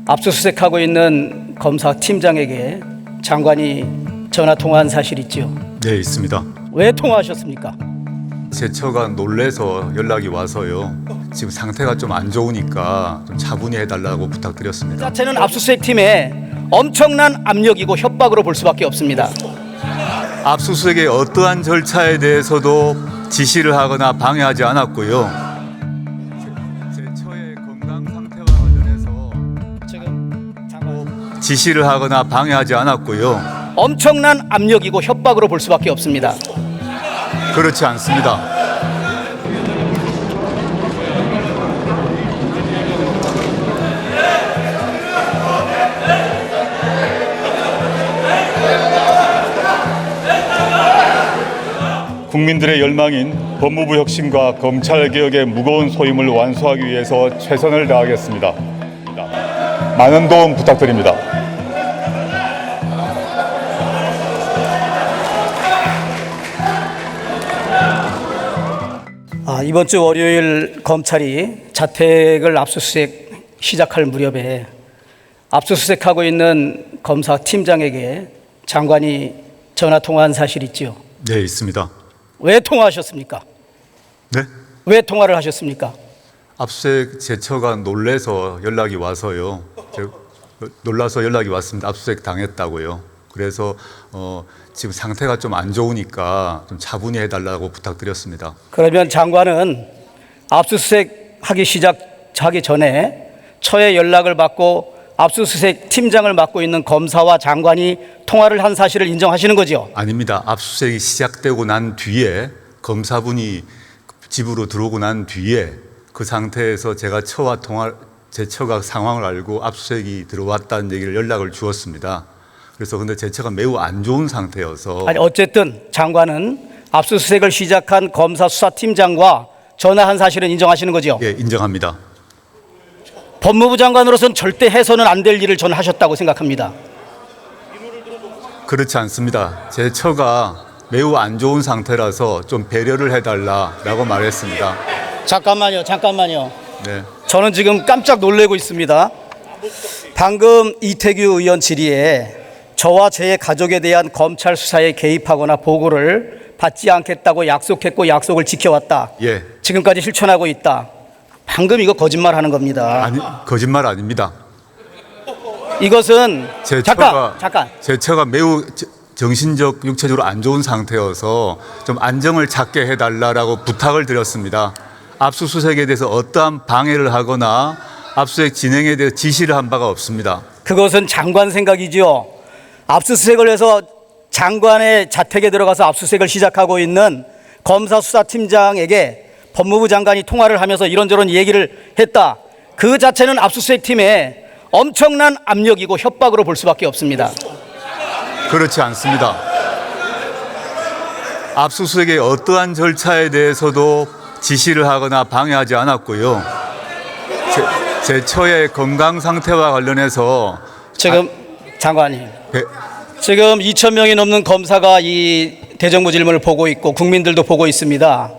압수수색하고 있는 검사팀장에게 장관이 전화 통화한 사실 있죠? 네, 있습니다. 왜 통화하셨습니까? 제 처가 놀래서 연락이 와서요. 지금 상태가 좀 안 좋으니까 좀 차분히 해달라고 부탁드렸습니다. 자체는 압수수색팀에 엄청난 압력이고 협박으로 볼 수밖에 없습니다. 압수수색의 어떠한 절차에 대해서도 지시를 하거나 방해하지 않았고요. 제 처의 건강 상태와 관련해서 지금 장관 지시를 하거나 방해하지 않았고요. 엄청난 압력이고 협박으로 볼 수밖에 없습니다. 그렇지 않습니다. 국민들의 열망인 법무부 혁신과 검찰 개혁의 무거운 소임을 완수하기 위해서 최선을 다하겠습니다. 많은 도움 부탁드립니다. 이번 주 월요일 검찰이 자택을 압수수색 시작할 무렵에 압수수색하고 있는 검사팀장에게 장관이 전화 통화한 사실 있죠? 네, 있습니다. 왜 통화하셨습니까? 네? 왜 통화를 하셨습니까? 압수수색 제 처가 놀래서 연락이 와서요. 놀라서 연락이 왔습니다. 압수수색 당했다고요. 그래서 지금 상태가 좀 안 좋으니까 좀 차분히 해달라고 부탁드렸습니다. 그러면 장관은 압수수색 시작하기 전에 처의 연락을 받고 압수수색 팀장을 맡고 있는 검사와 장관이 통화를 한 사실을 인정하시는 거죠? 아닙니다. 압수수색이 시작되고 난 뒤에 검사분이 집으로 들어오고 난 뒤에 그 상태에서 제가 제 처가 상황을 알고 압수수색이 들어왔다는 얘기를 연락을 주었습니다. 그래서 근데 제 처가 매우 안 좋은 상태여서 어쨌든 장관은 압수수색을 시작한 검사 수사팀장과 전화한 사실은 인정하시는 거죠? 예, 인정합니다. 법무부 장관으로서는 절대 해서는 안 될 일을 저는 하셨다고 생각합니다. 그렇지 않습니다. 제 처가 매우 안 좋은 상태라서 좀 배려를 해달라고 말했습니다. 잠깐만요. 네. 저는 지금 깜짝 놀라고 있습니다. 방금 이태규 의원 질의에 저와 제 가족에 대한 검찰 수사에 개입하거나 보고를 받지 않겠다고 약속했고 약속을 지켜왔다. 예. 지금까지 실천하고 있다. 방금 이거 거짓말하는 겁니다. 아니, 거짓말 아닙니다. 이것은 잠깐. 제 처가 매우 정신적, 육체적으로 안 좋은 상태여서 좀 안정을 찾게 해달라고 부탁을 드렸습니다. 압수수색에 대해서 어떠한 방해를 하거나 압수수색 진행에 대해 지시를 한 바가 없습니다. 그것은 장관 생각이지요. 압수수색을 해서 장관의 자택에 들어가서 압수수색을 시작하고 있는 검사 수사팀장에게 법무부 장관이 통화를 하면서 이런저런 얘기를 했다. 그 자체는 압수수색 팀에 엄청난 압력이고 협박으로 볼 수밖에 없습니다. 그렇지 않습니다. 압수수색의 어떠한 절차에 대해서도 지시를 하거나 방해하지 않았고요. 제 처의 건강 상태와 관련해서 지금 장관님, 네, 지금 2,000명이 넘는 검사가 이 대정부 질문을 보고 있고 국민들도 보고 있습니다.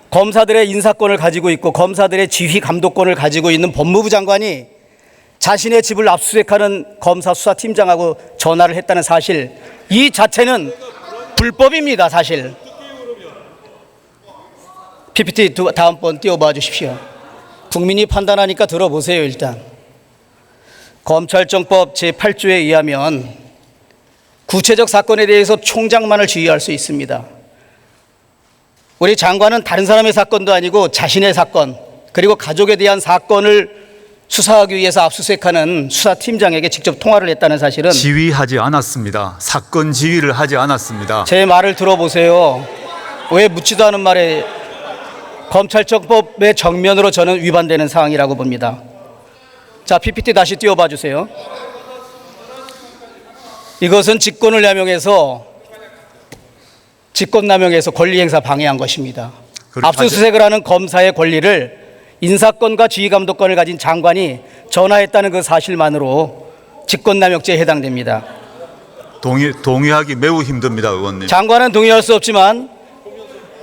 검사들의 인사권을 가지고 있고 검사들의 지휘 감독권을 가지고 있는 법무부 장관이 자신의 집을 압수수색하는 검사 수사팀장하고 전화를 했다는 사실, 이 자체는 불법입니다. 사실. PPT 다음번 띄워봐 주십시오. 국민이 판단하니까 들어보세요. 일단 검찰청법 제8조에 의하면 구체적 사건에 대해서 총장만을 지휘할 수 있습니다. 우리 장관은 다른 사람의 사건도 아니고 자신의 사건, 그리고 가족에 대한 사건을 수사하기 위해서 압수수색하는 수사팀장에게 직접 통화를 했다는 사실은 지휘하지 않았습니다. 사건 지휘를 하지 않았습니다. 제 말을 들어보세요. 왜 묻지도 않은 말에 검찰청법의 정면으로 저는 위반되는 사항이라고 봅니다. 자, PPT 다시 띄워봐 주세요. 이것은 직권남용해서 권리행사 방해한 것입니다. 압수수색을 하는 검사의 권리를 인사권과 지휘감독권을 가진 장관이 전화했다는 그 사실만으로 직권남용죄에 해당됩니다. 동의하기 매우 힘듭니다, 의원님. 장관은 동의할 수 없지만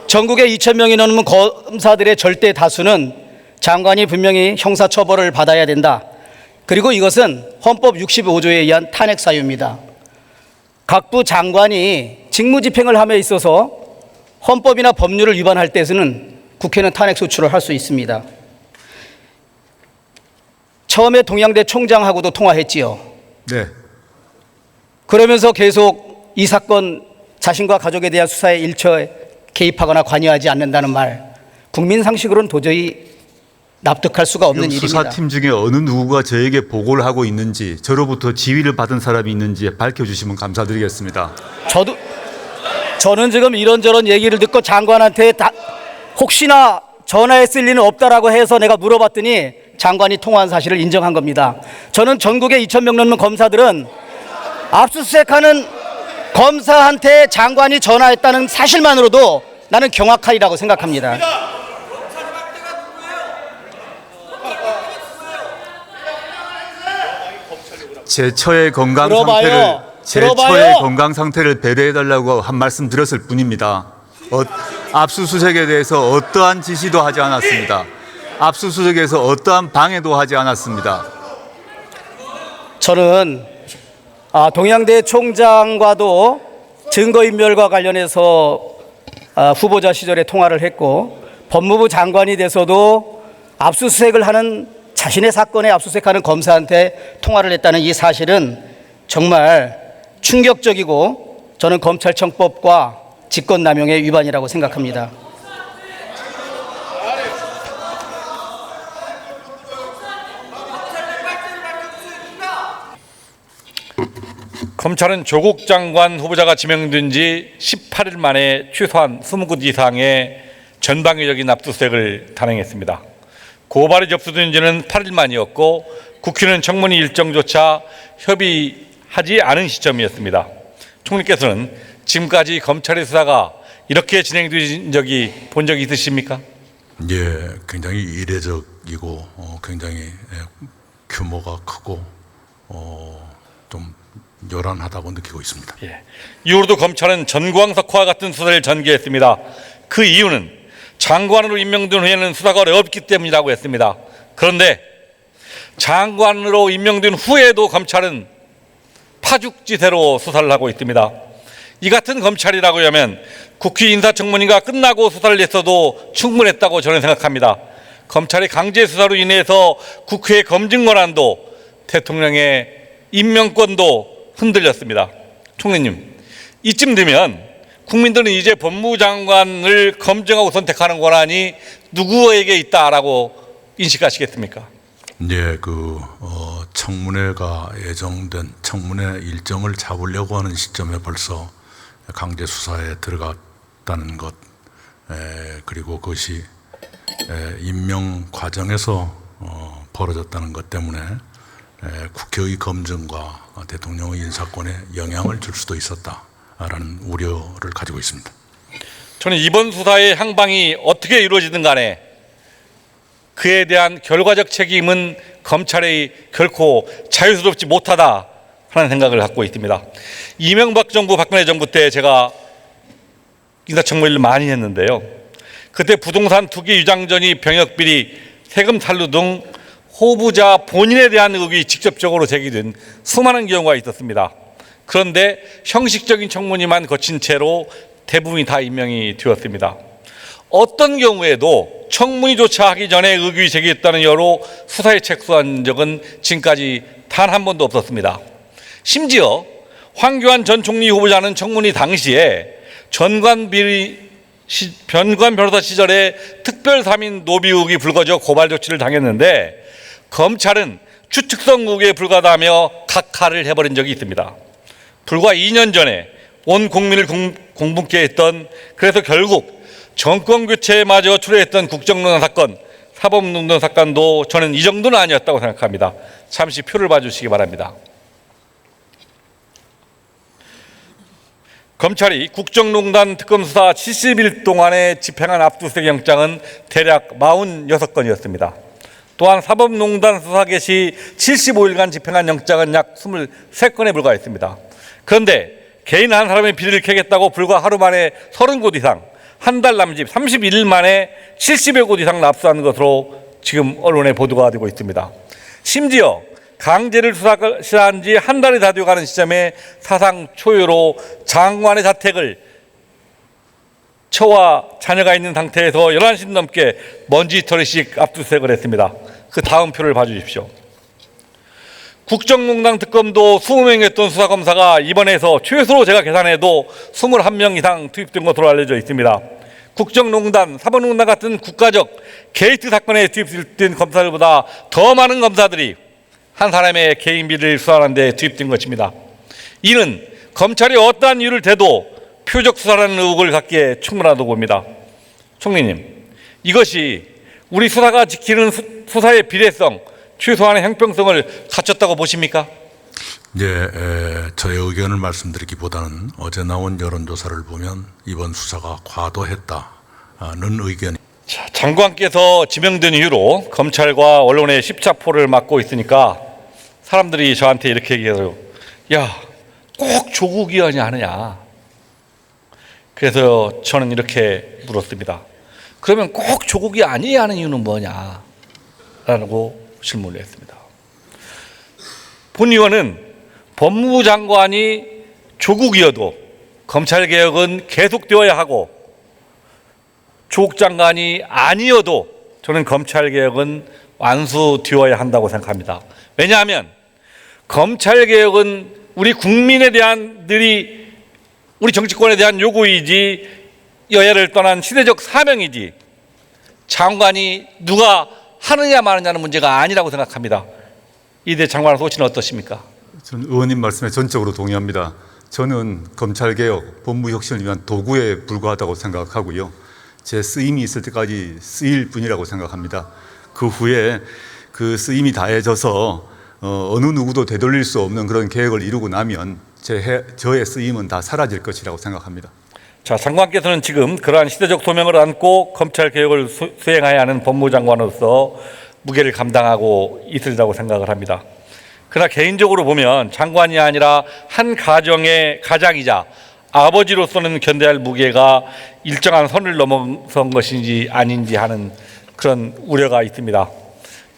전국에 2,000명이 넘는 검사들의 절대 다수는 장관이 분명히 형사처벌을 받아야 된다. 그리고 이것은 헌법 65조에 의한 탄핵 사유입니다. 각부 장관이 직무집행을 함에 있어서 헌법이나 법률을 위반할 때에는 국회는 탄핵 소추를 할 수 있습니다. 처음에 동양대 총장하고도 통화했지요. 네. 그러면서 계속 이 사건 자신과 가족에 대한 수사에 일처 개입하거나 관여하지 않는다는 말, 국민 상식으로는 도저히 납득할 수가 없는 일입니다. 수사팀 중에 어느 누구가 저에게 보고를 하고 있는지, 저로부터 지휘를 받은 사람이 있는지 밝혀주시면 감사드리겠습니다. 저는 지금 이런저런 얘기를 듣고 장관한테 혹시나 전화했을 리는 없다라고 해서 내가 물어봤더니 장관이 통화한 사실을 인정한 겁니다. 저는 전국의 2,000명 넘는 검사들은 압수수색하는 검사한테 장관이 전화했다는 사실만으로도 나는 경악하리라고 생각합니다. 제 처의 건강 들어봐요. 처의 건강 상태를 배려해달라고 한 말씀 드렸을 뿐입니다. 압수수색에 대해서 어떠한 지시도 하지 않았습니다. 압수수색에서 어떠한 방해도 하지 않았습니다. 저는 동양대 총장과도 증거인멸과 관련해서 후보자 시절에 통화를 했고, 법무부 장관이 돼서도 압수수색을 하는 자신의 사건에 압수수색하는 검사한테 통화를 했다는 이 사실은 정말 충격적이고 저는 검찰청법과 직권남용의 위반이라고 생각합니다. 검찰은 조국 장관 후보자가 지명된 지 18일 만에 최소한 20곳 이상의 전방위적인 압수수색을 단행했습니다. 고발이 접수된 지는 8일 만이었고 국회는 청문회 일정조차 협의하지 않은 시점이었습니다. 총리께서는 지금까지 검찰의 수사가 이렇게 진행된 적이 본 적이 있으십니까? 예, 굉장히 이례적이고 굉장히 규모가 크고 좀 요란하다고 느끼고 있습니다. 예. 이후로도 검찰은 전광석화와 같은 수사를 전개했습니다. 그 이유는 장관으로 임명된 후에는 수사가 어렵기 때문이라고 했습니다. 그런데 장관으로 임명된 후에도 검찰은 파죽지세로 수사를 하고 있습니다. 이 같은 검찰이라고 하면 국회 인사청문회가 끝나고 수사를 했어도 충분했다고 저는 생각합니다. 검찰의 강제 수사로 인해서 국회의 검증 권한도 대통령의 임명권도 흔들렸습니다. 총리님, 이쯤 되면 국민들은 이제 법무부 장관을 검증하고 선택하는 권한이 누구에게 있다라고 인식하시겠습니까? 예, 청문회가 예정된 청문회 일정을 잡으려고 하는 시점에 벌써 강제 수사에 들어갔다는 것, 그리고 그것이 임명 과정에서 벌어졌다는 것 때문에 국회의 검증과 대통령의 인사권에 영향을 줄 수도 있었다라는 우려를 가지고 있습니다. 저는 이번 수사의 향방이 어떻게 이루어지든 간에 그에 대한 결과적 책임은 검찰이 결코 자유스럽지 못하다 하는 생각을 갖고 있습니다. 이명박 정부, 박근혜 정부 때 제가 인사청문회를 많이 했는데요. 그때 부동산 투기 유장전이 병역비리, 세금 탈루 등 후보자 본인에 대한 의혹이 직접적으로 제기된 수많은 경우가 있었습니다. 그런데 형식적인 청문회만 거친 채로 대부분이 다 임명이 되었습니다. 어떤 경우에도 청문회조차 하기 전에 의혹이 제기했다는 여로 수사에 착수한 적은 지금까지 단 한 번도 없었습니다. 심지어 황교안 전 총리 후보자는 청문회 당시에 변관 변호사 시절에 특별 3인 노비 의혹이 불거져 고발 조치를 당했는데 검찰은 추측성 의혹에 불과하다며 각하를 해버린 적이 있습니다. 불과 2년 전에 온 국민을 공분케 했던, 그래서 결국 정권교체마저 초래했던 국정농단 사건, 사법농단 사건도 저는 이 정도는 아니었다고 생각합니다. 잠시 표를 봐주시기 바랍니다. 검찰이 국정농단 특검 수사 70일 동안에 집행한 압수수색 영장은 대략 46건이었습니다. 또한 사법농단 수사 개시 75일간 집행한 영장은 약 23건에 불과했습니다. 그런데 개인 한 사람의 비리를 캐겠다고 불과 하루 만에 30곳 이상, 한 달 남짓 31일 만에 70여 곳 이상 납수한 것으로 지금 언론에 보도가 되고 있습니다. 심지어 강제를 수사한 지 한 달이 다 되어가는 시점에 사상 초유로 장관의 자택을 처와 자녀가 있는 상태에서 11시 넘게 먼지털이씩 압수수색을 했습니다. 그 다음 표를 봐주십시오. 국정농단 특검도 20명이었던 수사검사가 이번에서 최소로 제가 계산해도 21명 이상 투입된 것으로 알려져 있습니다. 국정농단, 사법농단 같은 국가적 게이트 사건에 투입된 검사들보다 더 많은 검사들이 한 사람의 개인 비리를 수사하는 데 투입된 것입니다. 이는 검찰이 어떠한 이유를 대도 표적 수사라는 의혹을 갖기에 충분하다고 봅니다. 총리님, 이것이 우리 수사가 지키는 수사의 비례성, 최소한의 형평성을 갖췄다고 보십니까? 저의 의견을 말씀드리기보다는 어제 나온 여론조사를 보면 이번 수사가 과도했다는 의견이. 자, 장관께서 지명된 이후로 검찰과 언론의 십자포를 맞고 있으니까 사람들이 저한테 이렇게 얘기해요. 야, 꼭 조국 의원이 하느냐. 그래서 저는 이렇게 물었습니다. 그러면 꼭 조국이 아니어야 하는 이유는 뭐냐? 라고 질문을 했습니다. 본 의원은 법무부 장관이 조국이어도 검찰개혁은 계속되어야 하고 조국 장관이 아니어도 저는 검찰개혁은 완수되어야 한다고 생각합니다. 왜냐하면 검찰개혁은 우리 국민에 대한 우리 정치권에 대한 요구이지 여야를 떠난 시대적 사명이지 장관이 누가 하느냐 마느냐는 문제가 아니라고 생각합니다. 이대 장관 소신은 어떠십니까? 저는 의원님 말씀에 전적으로 동의합니다. 저는 검찰개혁, 법무혁신을 위한 도구에 불과하다고 생각하고요. 제 쓰임이 있을 때까지 쓰일 뿐이라고 생각합니다. 그 후에 그 쓰임이 다해져서 어느 누구도 되돌릴 수 없는 그런 계획을 이루고 나면 저의 쓰임은 다 사라질 것이라고 생각합니다. 자, 장관께서는 지금 그러한 시대적 소명을 안고 검찰개혁을 수행해야 하는 법무장관으로서 무게를 감당하고 있으리라고 생각을 합니다. 그러나 개인적으로 보면 장관이 아니라 한 가정의 가장이자 아버지로서는 견뎌야 할 무게가 일정한 선을 넘어선 것인지 아닌지 하는 그런 우려가 있습니다.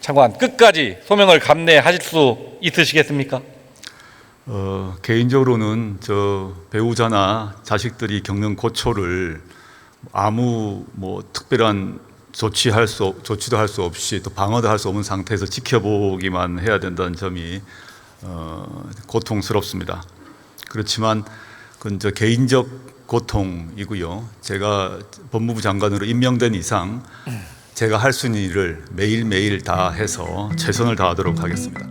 장관, 끝까지 소명을 감내하실 수 있으시겠습니까? 개인적으로는 배우자나 자식들이 겪는 고초를 아무 특별한 조치도 할 수 없이 또 방어도 할 수 없는 상태에서 지켜보기만 해야 된다는 점이 고통스럽습니다. 그렇지만 그건 개인적 고통이고요. 제가 법무부 장관으로 임명된 이상 제가 할 수 있는 일을 매일매일 다 해서 최선을 다하도록 하겠습니다.